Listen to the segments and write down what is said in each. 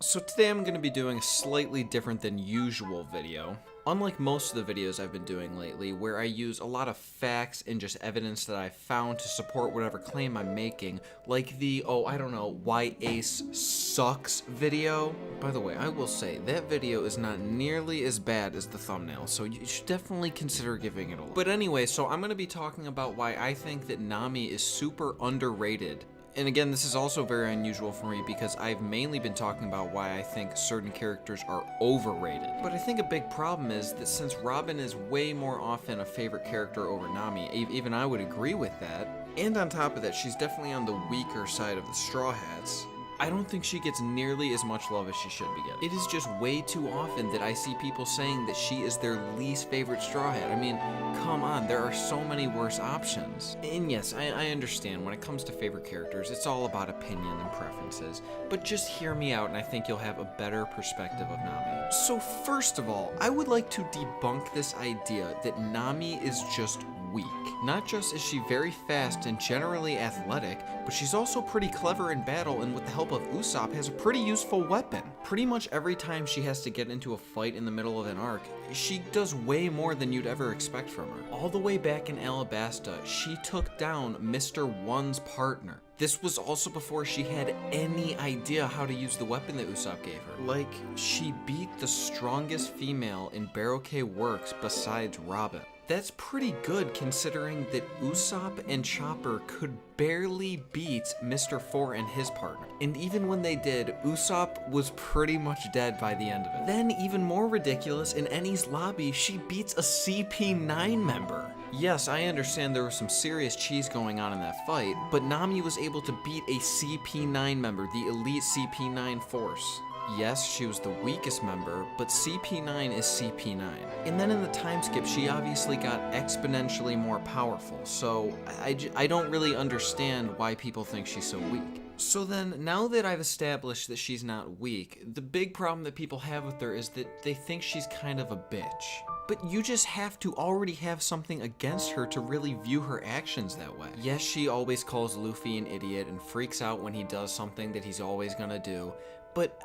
So today I'm going to be doing a slightly different than usual video. Unlike most of the videos I've been doing lately, where I use a lot of facts and just evidence that I found to support whatever claim I'm making, like the, why Ace sucks video. By the way, I will say, that video is not nearly as bad as the thumbnail, so you should definitely consider giving it a look. But anyway, so I'm going to be talking about why I think that Nami is super underrated. And again, this is also very unusual for me because I've mainly been talking about why I think certain characters are overrated. But I think a big problem is that since Robin is way more often a favorite character over Nami, even I would agree with that, and on top of that, she's definitely on the weaker side of the Straw Hats, I don't think she gets nearly as much love as she should be getting. It is just way too often that I see people saying that she is their least favorite Straw Hat. I mean, come on, there are so many worse options. And yes, I understand when it comes to favorite characters, it's all about opinion and preferences, but just hear me out and I think you'll have a better perspective of Nami. So first of all, I would like to debunk this idea that Nami is just weak. Not just is she very fast and generally athletic, but she's also pretty clever in battle and with the help of Usopp has a pretty useful weapon. Pretty much every time she has to get into a fight in the middle of an arc, she does way more than you'd ever expect from her. All the way back in Alabasta, she took down Mr. One's partner. This was also before she had any idea how to use the weapon that Usopp gave her. Like, she beat the strongest female in Baroque works besides Robin. That's pretty good considering that Usopp and Chopper could barely beat Mr. Four and his partner. And even when they did, Usopp was pretty much dead by the end of it. Then, even more ridiculous, in Eni's lobby, she beats a CP9 member. Yes, I understand there was some serious cheese going on in that fight, but Nami was able to beat a CP9 member, the elite CP9 force. Yes, she was the weakest member, but CP9 is CP9. And then in the time skip, she obviously got exponentially more powerful, so I don't really understand why people think she's so weak. So then, now that I've established that she's not weak, the big problem that people have with her is that they think she's kind of a bitch. But you just have to already have something against her to really view her actions that way. Yes, she always calls Luffy an idiot and freaks out when he does something that he's always gonna do, but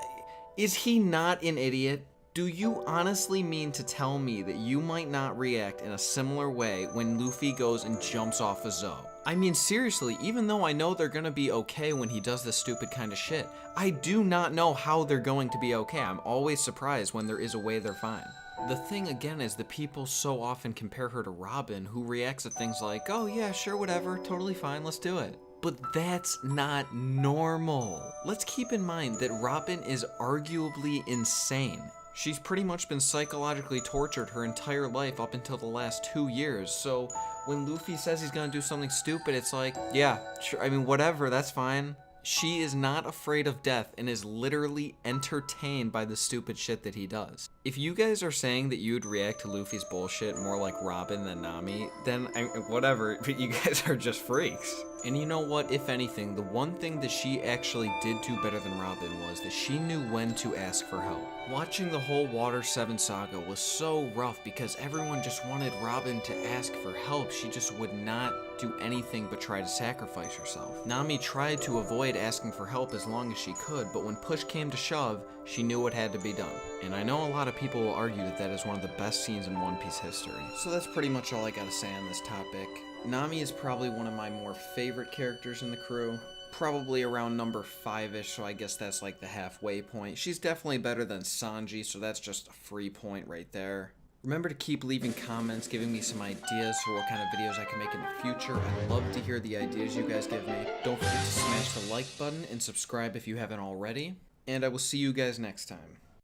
is he not an idiot? Do you honestly mean to tell me that you might not react in a similar way when Luffy goes and jumps off a Zou? I mean, seriously, even though I know they're gonna be okay when he does this stupid kind of shit, I do not know how they're going to be okay. I'm always surprised when there is a way they're fine. The thing again is that people so often compare her to Robin, who reacts to things like, oh yeah, sure, whatever, totally fine, let's do it. But that's not normal. Let's keep in mind that Robin is arguably insane. She's pretty much been psychologically tortured her entire life up until the last 2 years, so when Luffy says he's gonna do something stupid, it's like, yeah, sure, I mean, whatever, that's fine. She is not afraid of death and is literally entertained by the stupid shit that he does. If you guys are saying that you would react to Luffy's bullshit more like Robin than Nami, then whatever, but you guys are just freaks. And you know what, if anything, the one thing that she actually did do better than Robin was that she knew when to ask for help. Watching the whole Water 7 saga was so rough because everyone just wanted Robin to ask for help. She just would not do anything but try to sacrifice herself. Nami tried to avoid asking for help as long as she could, but when push came to shove, she knew what had to be done. And I know a lot of people will argue that that is one of the best scenes in One Piece history. So that's pretty much all I gotta say on this topic. Nami is probably one of my more favorite characters in the crew. Probably around number 5-ish, so I guess that's like the halfway point. She's definitely better than Sanji, so that's just a free point right there. Remember to keep leaving comments, giving me some ideas for what kind of videos I can make in the future. I'd love to hear the ideas you guys give me. Don't forget to smash the like button and subscribe if you haven't already. And I will see you guys next time.